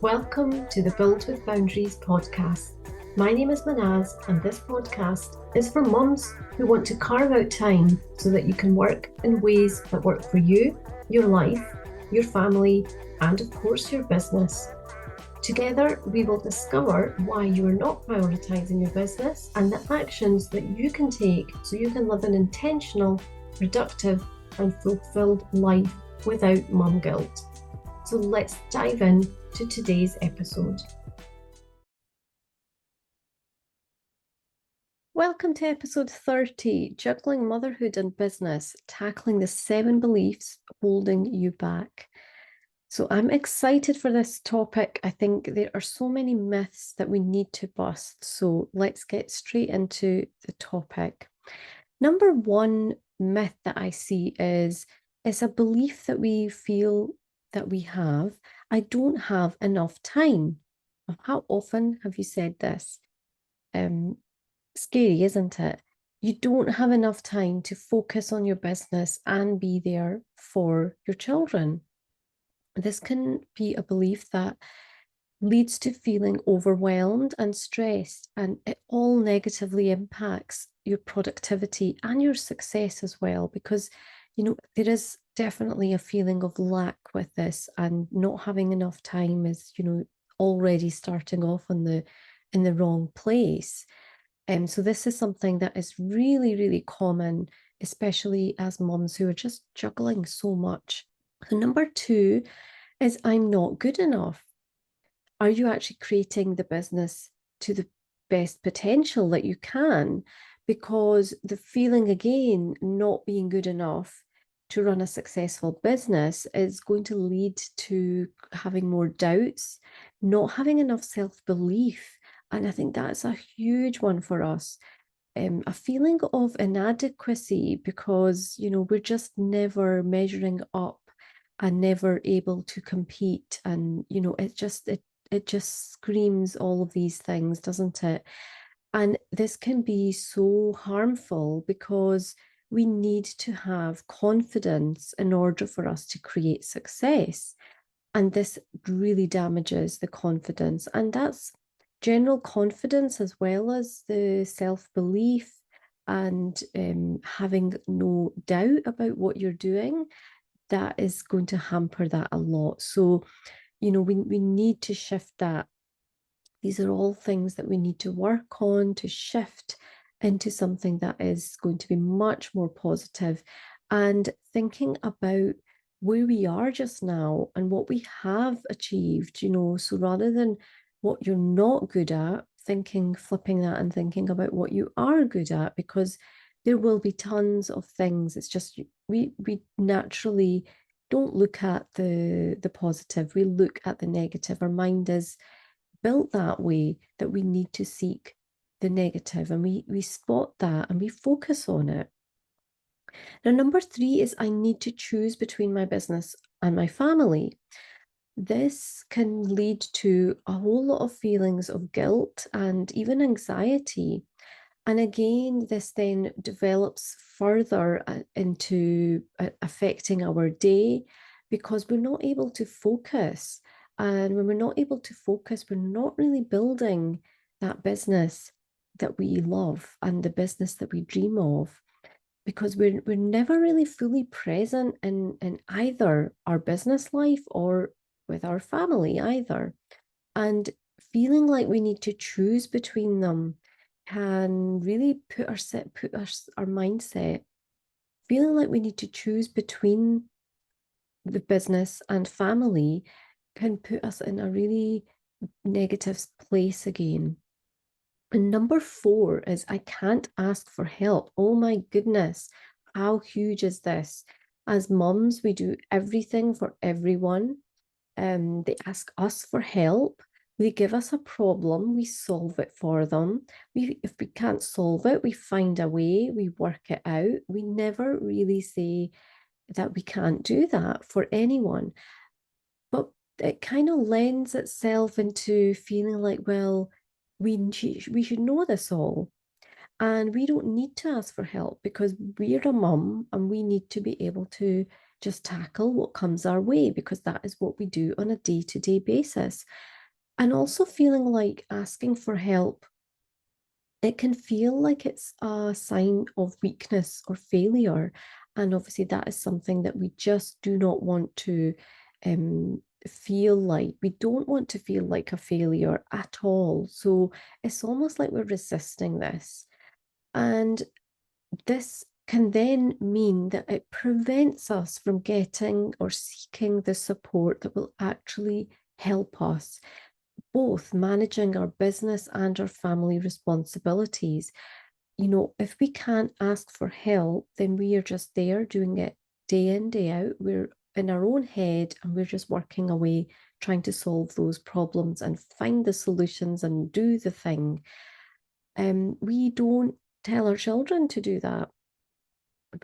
Welcome to the Build with Boundaries podcast. My name is Mahnaz, and this podcast is for mums who want to carve out time so that you can work in ways that work for you, your life, your family, and of course, your business. Together, we will discover why you are not prioritizing your business and the actions that you can take so you can live an intentional, productive, and fulfilled life without mum guilt. So let's dive in to today's episode. Welcome to episode 30, Juggling Motherhood and Business, tackling the 7 beliefs holding you back. So I'm excited for this topic. I think there are so many myths that we need to bust. So let's get straight into the topic. Number one myth that I see is a belief that we feel that we have. I don't have enough time. How often have you said this? Scary, isn't it? You don't have enough time to focus on your business and be there for your children. This can be a belief that leads to feeling overwhelmed and stressed, and it all negatively impacts your productivity and your success as well, because there is definitely a feeling of lack with this, and not having enough time is already starting off in the wrong place. So this is something that is really, really common, especially as moms who are just juggling so much. So number two is I'm not good enough. Are you actually creating the business to the best potential that you can? Because the feeling, again, not being good enough to run a successful business is going to lead to having more doubts, not having enough self-belief. And I think that's a huge one for us. A feeling of inadequacy because, we're just never measuring up and never able to compete. And, it just screams all of these things, doesn't it? And this can be so harmful because we need to have confidence in order for us to create success. And this really damages the confidence. And that's general confidence as well as the self-belief and having no doubt about what you're doing. That is going to hamper that a lot. So, we need to shift that. These are all things that we need to work on to shift into something that is going to be much more positive, and thinking about where we are just now and what we have achieved, so rather than what you're not good at, flipping that and thinking about what you are good at, because there will be tons of things. It's just we naturally don't look at the positive, we look at the negative. Our mind is built that way that we need to seek the negative, and we spot that and we focus on it. Now, number three is I need to choose between my business and my family. This can lead to a whole lot of feelings of guilt and even anxiety. And again, this then develops further into affecting our day, because we're not able to focus. And when we're not able to focus, we're not really building that business that we love and the business that we dream of, because we're never really fully present in either our business life or with our family either. And feeling like we need to choose between them can really our mindset. Feeling like we need to choose between the business and family can put us in a really negative place again. And number four is I can't ask for help. Oh my goodness, how huge is this? As mums, we do everything for everyone. They ask us for help. They give us a problem, we solve it for them. If we can't solve it, we find a way, we work it out. We never really say that we can't do that for anyone. But it kind of lends itself into feeling like, well, we should know this all. And we don't need to ask for help because we're a mum and we need to be able to just tackle what comes our way, because that is what we do on a day-to-day basis. And also feeling like asking for help, it can feel like it's a sign of weakness or failure. And obviously, that is something that we just do not want to feel like. We don't want to feel like a failure at all. So it's almost like we're resisting this. And this can then mean that it prevents us from getting or seeking the support that will actually help us, both managing our business and our family responsibilities. You know, if we can't ask for help, then we are just there doing it day in, day out. We're in our own head and we're just working away, trying to solve those problems and find the solutions and do the thing. We don't tell our children to do that.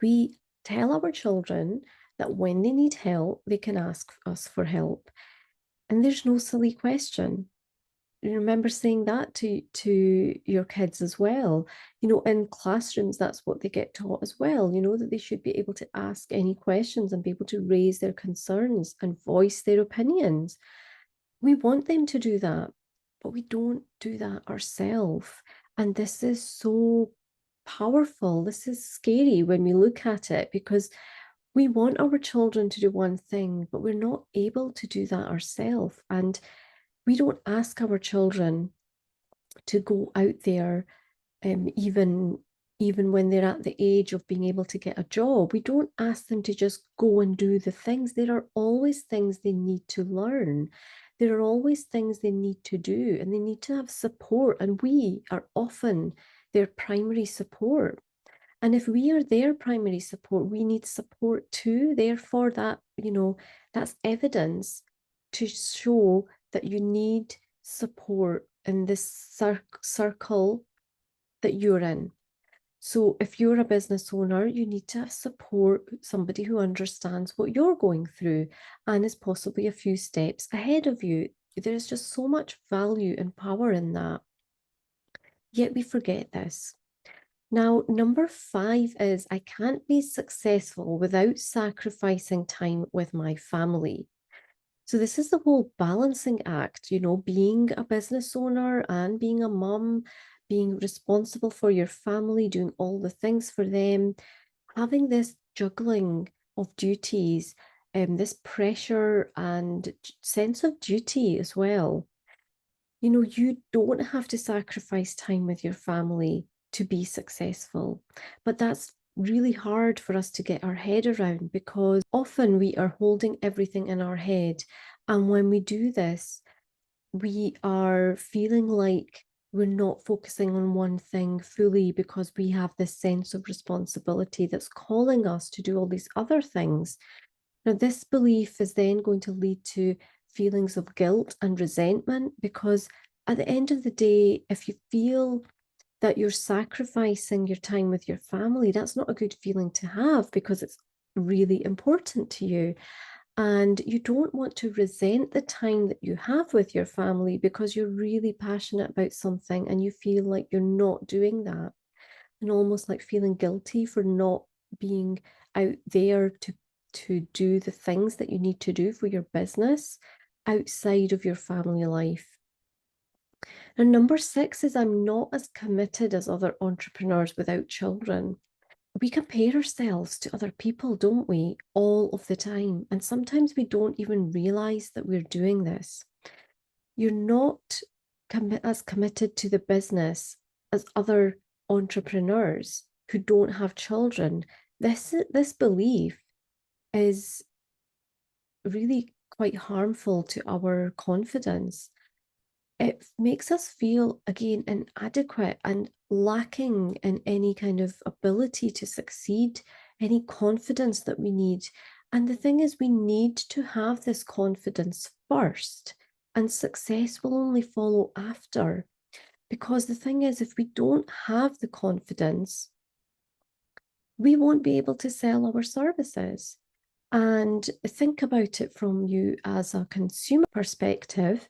We tell our children that when they need help, they can ask us for help. And there's no silly question. You remember saying that to your kids as well. You know, in classrooms, that's what they get taught as well, you know, that they should be able to ask any questions and be able to raise their concerns and voice their opinions. We want them to do that, but we don't do that ourselves. And this is so powerful. This is scary when we look at it, because we want our children to do one thing, but we're not able to do that ourselves. And we don't ask our children to go out there, even when they're at the age of being able to get a job. We don't ask them to just go and do the things. There are always things they need to learn. There are always things they need to do, and they need to have support. And we are often their primary support. And if we are their primary support, we need support too. Therefore, that, you know, that's evidence to show that you need support in this circle that you're in. So if you're a business owner, you need to support somebody who understands what you're going through and is possibly a few steps ahead of you. There's just so much value and power in that. Yet we forget this. Now, number 5 is I can't be successful without sacrificing time with my family. So this is the whole balancing act, you know, being a business owner and being a mom, being responsible for your family, doing all the things for them, having this juggling of duties, this pressure and sense of duty as well. You know, you don't have to sacrifice time with your family to be successful, but that's really hard for us to get our head around, because often we are holding everything in our head. And when we do this, we are feeling like we're not focusing on one thing fully, because we have this sense of responsibility that's calling us to do all these other things. Now, this belief is then going to lead to feelings of guilt and resentment, because at the end of the day, if you feel that you're sacrificing your time with your family, that's not a good feeling to have, because it's really important to you. And you don't want to resent the time that you have with your family because you're really passionate about something and you feel like you're not doing that, and almost like feeling guilty for not being out there to do the things that you need to do for your business outside of your family life. And number 6 is I'm not as committed as other entrepreneurs without children. We compare ourselves to other people, don't we, all of the time? And sometimes we don't even realize that we're doing this. You're not as committed to the business as other entrepreneurs who don't have children. This belief is really quite harmful to our confidence. It makes us feel, again, inadequate and lacking in any kind of ability to succeed, any confidence that we need. And the thing is, we need to have this confidence first, and success will only follow after. Because the thing is, if we don't have the confidence, we won't be able to sell our services. And think about it from you as a consumer perspective.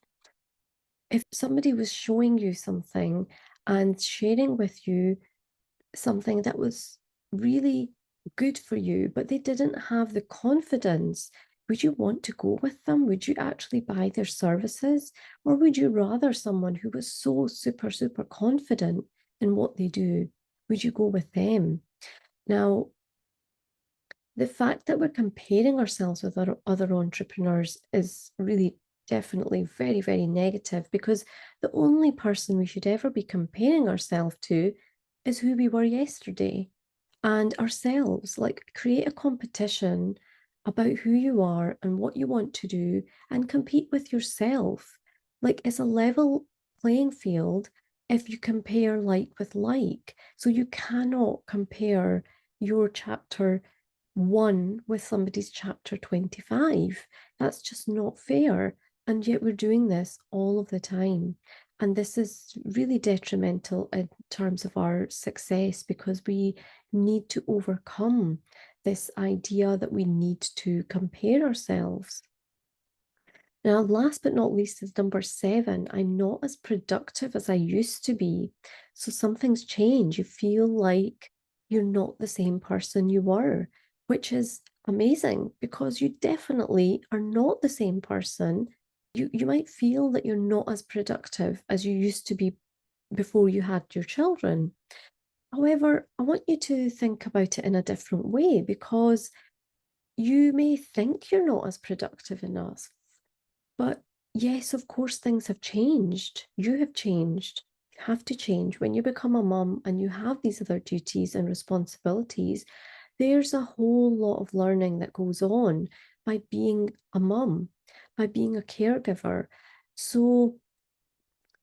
If somebody was showing you something and sharing with you something that was really good for you, but they didn't have the confidence, would you want to go with them? Would you actually buy their services? Or would you rather someone who was so super, super confident in what they do? Would you go with them? Now, the fact that we're comparing ourselves with other entrepreneurs is really definitely very, very negative, because the only person we should ever be comparing ourselves to is who we were yesterday and ourselves. Like, create a competition about who you are and what you want to do and compete with yourself. Like, it's a level playing field if you compare like with like. So you cannot compare your chapter 1 with somebody's chapter 25. That's just not fair. And yet we're doing this all of the time. And this is really detrimental in terms of our success, because we need to overcome this idea that we need to compare ourselves. Now, last but not least is number 7. I'm not as productive as I used to be. So something's changed. You feel like you're not the same person you were, which is amazing, because you definitely are not the same person. You might feel that you're not as productive as you used to be before you had your children. However, I want you to think about it in a different way, because you may think you're not as productive enough, but yes, of course, things have changed. You have changed. You have to change. When you become a mum and you have these other duties and responsibilities, there's a whole lot of learning that goes on by being a mum, by being a caregiver. So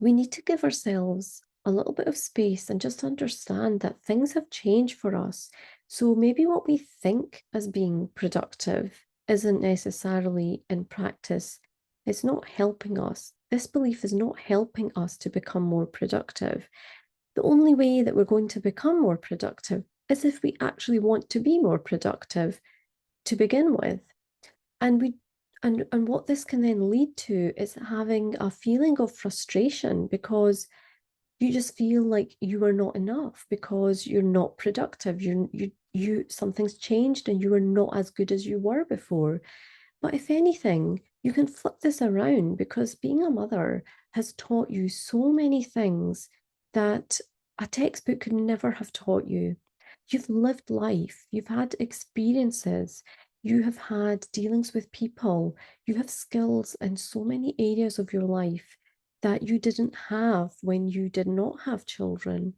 we need to give ourselves a little bit of space and just understand that things have changed for us. So maybe what we think as being productive isn't necessarily in practice. It's not helping us. This belief is not helping us to become more productive. The only way that we're going to become more productive is if we actually want to be more productive to begin with. And we and what this can then lead to is having a feeling of frustration, because you just feel like you are not enough, because you're not productive. You something's changed and you are not as good as you were before. But if anything, you can flip this around, because being a mother has taught you so many things that a textbook could never have taught you. You've lived life, you've had experiences, you have had dealings with people, you have skills in so many areas of your life that you didn't have when you did not have children.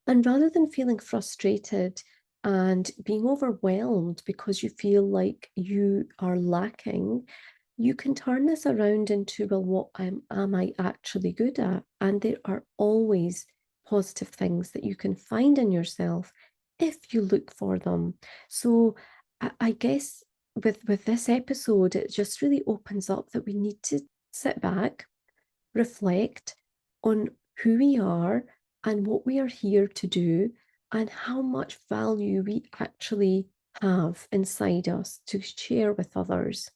And rather than feeling frustrated and being overwhelmed because you feel like you are lacking, you can turn this around into, well, what am I actually good at? And there are always positive things that you can find in yourself if you look for them. So I guess with this episode, it just really opens up that we need to sit back, reflect on who we are and what we are here to do, and how much value we actually have inside us to share with others.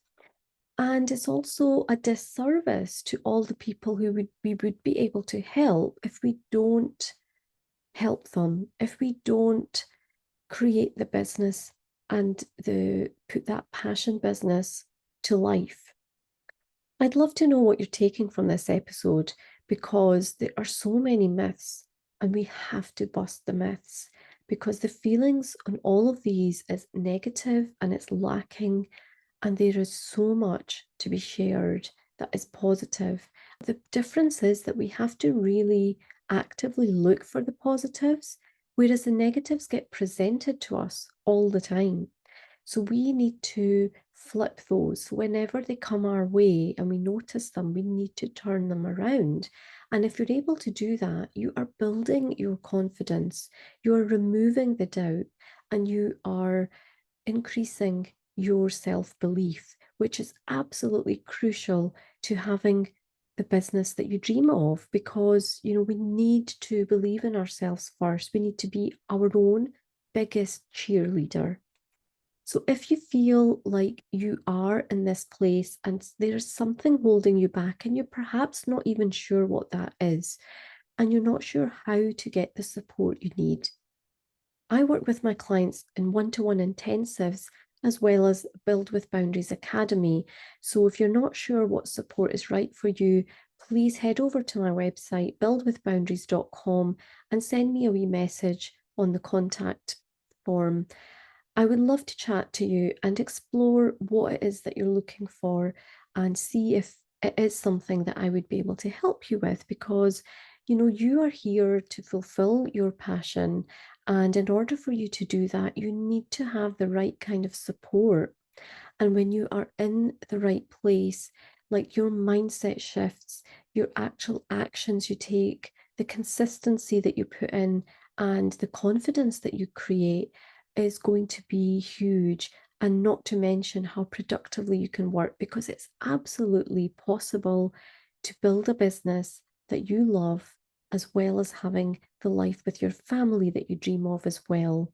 And it's also a disservice to all the people who we would be able to help if we don't help them, if we don't create the business and put that passion business to life. I'd love to know what you're taking from this episode, because there are so many myths and we have to bust the myths, because the feelings on all of these is negative and it's lacking, and there is so much to be shared that is positive. The difference is that we have to really actively look for the positives, whereas the negatives get presented to us all the time. So we need to flip those whenever they come our way and we notice them, we need to turn them around. And if you're able to do that, you are building your confidence, you are removing the doubt, and you are increasing your self-belief, which is absolutely crucial to having the business that you dream of, because we need to believe in ourselves first. We need to be our own biggest cheerleader. So if you feel like you are in this place and there's something holding you back and you're perhaps not even sure what that is, and you're not sure how to get the support you need, I work with my clients in one-to-one intensives as well as Build with Boundaries Academy. So if you're not sure what support is right for you, please head over to my website, buildwithboundaries.com, and send me a wee message on the contact form. I would love to chat to you and explore what it is that you're looking for and see if it is something that I would be able to help you with, because you are here to fulfill your passion. And in order for you to do that, you need to have the right kind of support. And when you are in the right place, like your mindset shifts, your actual actions you take, the consistency that you put in, and the confidence that you create is going to be huge. And not to mention how productively you can work, because it's absolutely possible to build a business that you love, as well as having the life with your family that you dream of as well.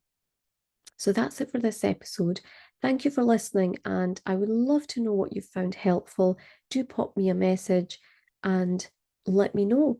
So that's it for this episode. Thank you for listening, and I would love to know what you found helpful. Do pop me a message and let me know.